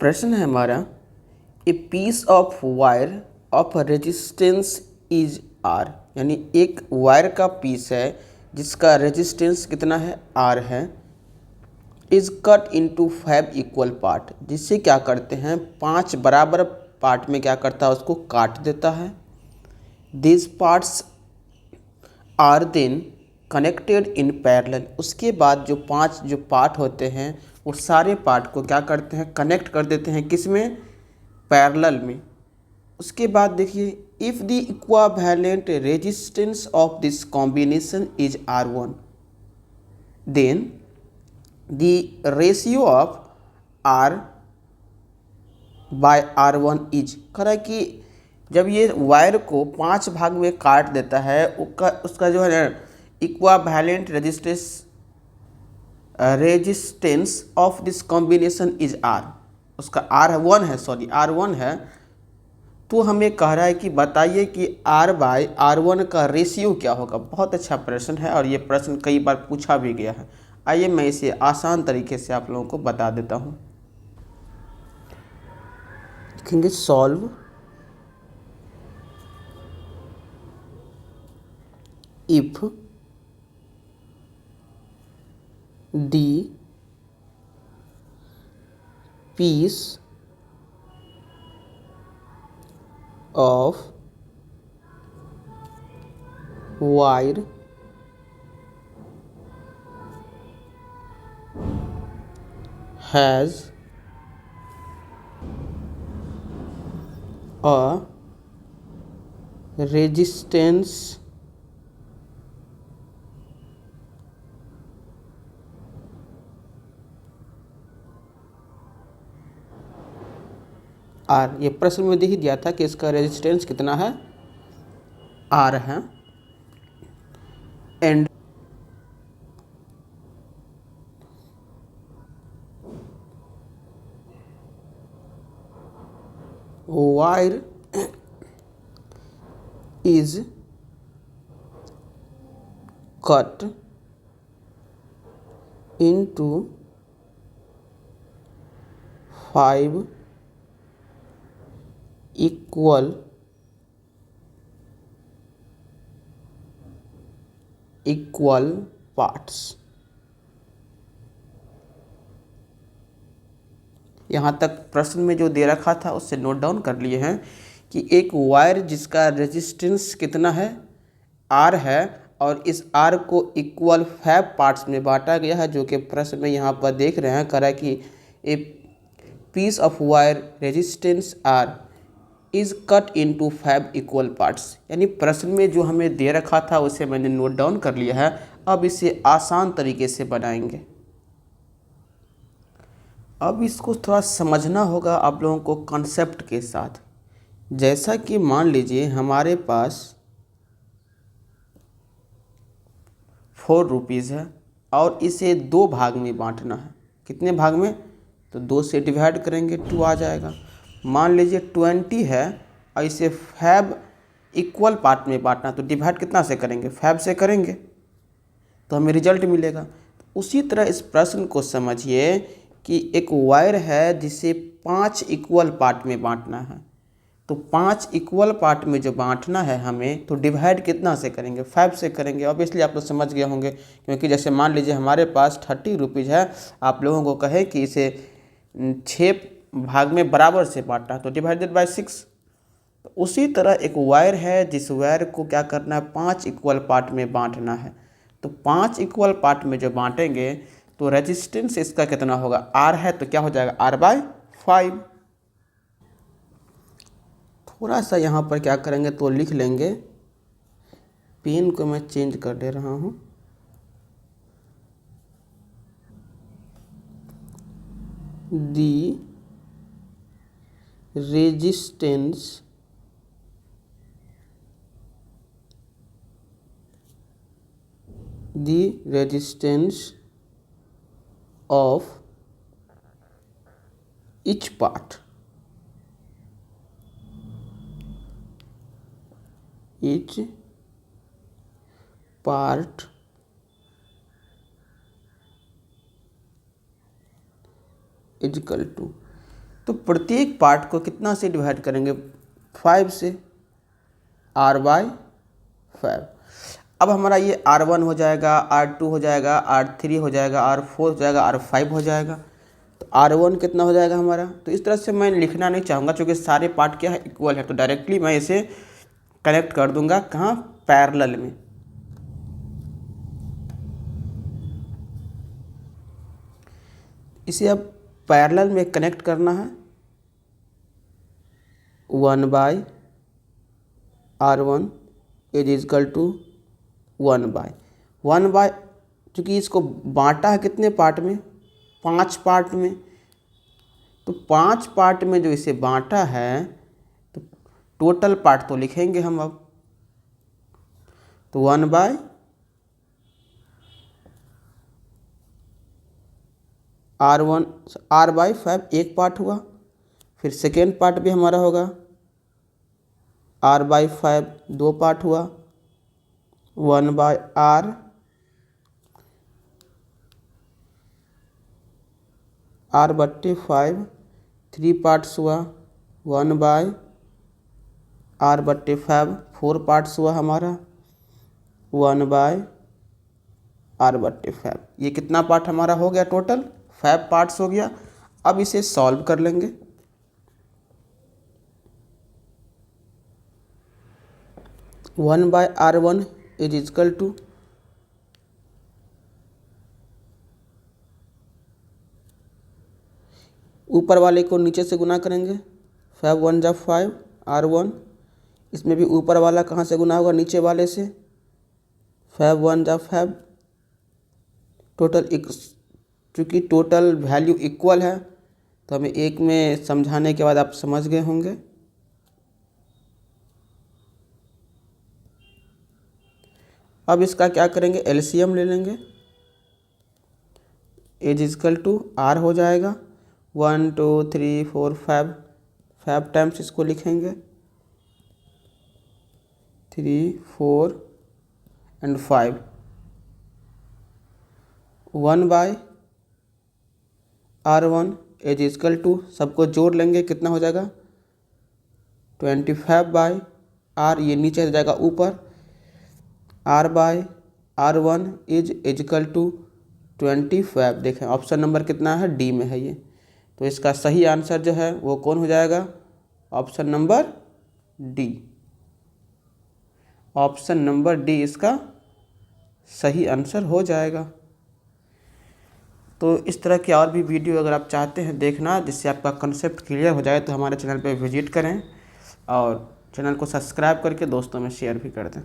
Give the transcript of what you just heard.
प्रश्न है हमारा, a piece of wire of resistance is R, यानी एक वायर का पीस है जिसका रेजिस्टेंस कितना है, आर है, is cut into 5 equal part, जिससे क्या करते हैं 5 बराबर पार्ट में क्या करता है, उसको काट देता है। This parts are then connected in parallel, उसके बाद जो 5 जो पार्ट होते हैं वो सारे पार्ट को क्या करते हैं, कनेक्ट कर देते हैं, किस में, पैरेलल में। उसके बाद देखिए, if the equivalent resistance of this combination is R1, then the ratio of R by R1 is, कह रहा है कि जब ये वायर को 5 भाग में काट देता है, उसका जो है equivalent resistance of this combination is R, उसका R1 है, R1 है। तो हमें कह रहा है कि बताइए कि R बाय R1 का रेशियो क्या होगा। बहुत अच्छा प्रश्न है और ये प्रश्न कई बार पूछा भी गया है। आइए मैं इसे आसान तरीके से आप लोगों को बता देता हूँ। लिखेंगे solve if the piece of wire has a resistance R, ये प्रश्न में दे ही दिया था कि इसका रेजिस्टेंस कितना है, R है, and wire is cut into 5 equal parts। यहाँ तक प्रश्न में जो दे रखा था उससे नोट डाउन कर लिए हैं कि एक वायर जिसका रेजिस्टेंस कितना है, R है, और इस R को इक्वल 5 पार्ट्स में बांटा गया है, जो कि प्रश्न में यहाँ पर देख रहे हैं, कह रहा है कि a piece of wire resistance R is cut into 5 equal parts. यानी प्रश्न में जो हमें दे रखा था उसे मैंने नोट डाउन कर लिया है। अब इसे आसान तरीके से बनाएंगे। अब इसको थोड़ा समझना होगा आप लोगों को कॉन्सेप्ट के साथ। जैसा कि मान लीजिए हमारे पास 4 रुपीज़ है और इसे 2 भाग में बांटना है। कितने भाग में, तो 2 से डिवाइड करेंगे 2 आ जाएगा। मान लीजिए 20 है और इसे 5 इक्वल पार्ट में बांटना, तो डिवाइड कितना से करेंगे, 5 से करेंगे, तो हमें रिजल्ट मिलेगा। उसी तरह इस प्रश्न को समझिए कि एक वायर है जिसे 5 इक्वल पार्ट में बांटना है, तो 5 इक्वल पार्ट में जो बांटना है हमें, तो डिवाइड कितना से करेंगे, 5 से करेंगे। ऑब्वियसली आप लोग समझ गए होंगे, क्योंकि जैसे मान लीजिए हमारे पास 30 रुपीज़ है, आप लोगों को कहे कि इसे 6 भाग में बराबर से बांटना है, तो डिवाइडेड बाय 6। तो उसी तरह एक वायर है जिस वायर को क्या करना है, 5 इक्वल पार्ट में बांटना है। तो 5 इक्वल पार्ट में जो बांटेंगे तो रेजिस्टेंस इसका कितना होगा, R है, तो क्या हो जाएगा, R/5। थोड़ा सा यहाँ पर क्या करेंगे तो लिख लेंगे, पेन को मैं चेंज कर दे रहा हूँ। दी resistance of each part is equal to, तो प्रत्येक पार्ट को कितना से डिवाइड करेंगे, 5 से, r/5। अब हमारा ये r1 हो जाएगा, r2 हो जाएगा, r3 हो जाएगा, r4 हो जाएगा, r5 हो जाएगा। तो r1 कितना हो जाएगा हमारा। तो इस तरह से मैं लिखना नहीं चाहूँगा क्योंकि सारे पार्ट क्या है, इक्वल है। तो डायरेक्टली मैं इसे कनेक्ट कर दूंगा कहाँ, पैरेलल में। इसे अब पैरेलल में कनेक्ट करना है, 1/r1 इज इक्वल टू 1/1, चूँकि इसको बांटा है कितने पार्ट में, 5 पार्ट में। तो 5 पार्ट में जो इसे बांटा है, तो टोटल पार्ट तो लिखेंगे हम अब। तो 1/r/5 एक पार्ट हुआ। फिर सेकेंड पार्ट भी हमारा होगा r/5 दो पार्ट हुआ, 1/r r/5 3 पार्ट्स हुआ, 1/r/5 4 पार्ट्स हुआ हमारा, 1/r/5। ये कितना पार्ट हमारा हो गया, टोटल 5 पार्ट्स हो गया। अब इसे सॉल्व कर लेंगे। 1/r1 इज इक्वल टू, ऊपर वाले को नीचे से गुना करेंगे, 5 1 जा 5 r1। इसमें भी ऊपर वाला कहाँ से गुना होगा, नीचे वाले से, 5 1 जा 5। टोटल चूँकि टोटल वैल्यू इक्वल है तो हमें एक में समझाने के बाद आप समझ गए होंगे। अब इसका क्या करेंगे, एलसीएम ले लेंगे। एज इक्वल टू r हो जाएगा, 1 2 3 4 5 टाइम्स इसको लिखेंगे, 3 4 and 5। 1/r1 as equal to, सबको जोड़ लेंगे, कितना हो जाएगा, 25/r, ये नीचे हो जाएगा ऊपर, r/r1 इज इक्वल टू 25। देखें ऑप्शन नंबर कितना है, डी में है ये। तो इसका सही आंसर जो है वो कौन हो जाएगा, option number D. Option number D इसका सही आंसर हो जाएगा। तो इस तरह की और भी वीडियो अगर आप चाहते हैं देखना जिससे आपका कंसेप्ट क्लियर हो जाए तो हमारे चैनल पे विजिट करें और चैनल को सब्सक्राइब करके दोस्तों में शेयर भी कर दें।